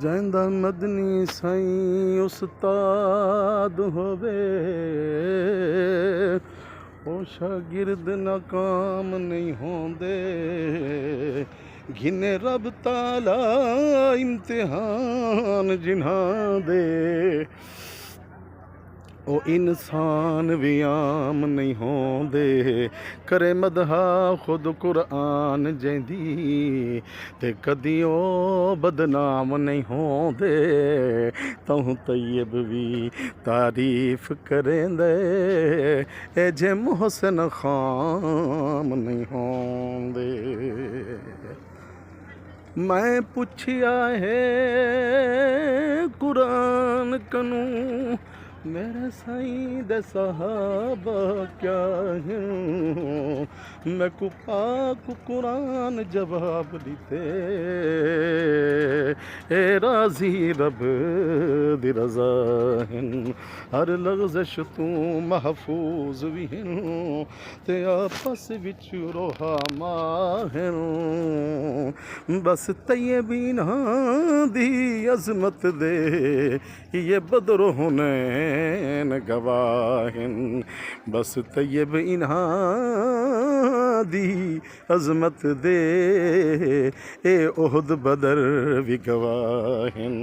ਜਾਂਦਾ ਮਦਨੀ ਸਾਈਂ ਉਸਤਾਦ ਹੋਵੇ, ਉਹ ਸ਼ਾਗਿਰਦ ਨਾਕਾਮ ਨਹੀਂ ਹੁੰਦੇ। ਗਿਨੇ ਰੱਬ ਤਾਲਾ ਇਮਤਿਹਾਨ ਜਿਨ੍ਹਾਂ ਦੇ, ਉਹ ਇਨਸਾਨ ਵੀ ਆਮ ਨਹੀਂ ਹੁੰਦੇ। ਕਰੇ ਮਦਹਾ ਖੁਦ ਕੁਰਾਨ ਜੈਂਦੀ, ਤੇ ਕਦੀ ਉਹ ਬਦਨਾਮ ਨਹੀਂ ਹੁੰਦੇ। ਤੂੰ ਤയ്यब ਵੀ ਤਾਰੀਫ ਕਰੇਂਦੇ, ਇਹ ਜੇ ਮੁਹਸਨ ਖਾਮ ਨਹੀਂ ਹੁੰਦੇ। ਮੈਂ ਪੁੱਛਿਆ ਹੈ ਕੁਰਾਨ ਕਨੂੰ, मेरे साईं दे सहाबा क्या है। मैं को पाक कुरान जवाब दिते, ए राजी रब दी रज़ा है। हर लग़ज़श तू महफूज भी है, ते आपस विच रोहा माहिर। बस तय्यबीन दी अज़मत दे ये बदर होने गवाहिन। बस तय्यब इन्हां दी अज़मत दे, ए ओहद बदर भी गवाहिन।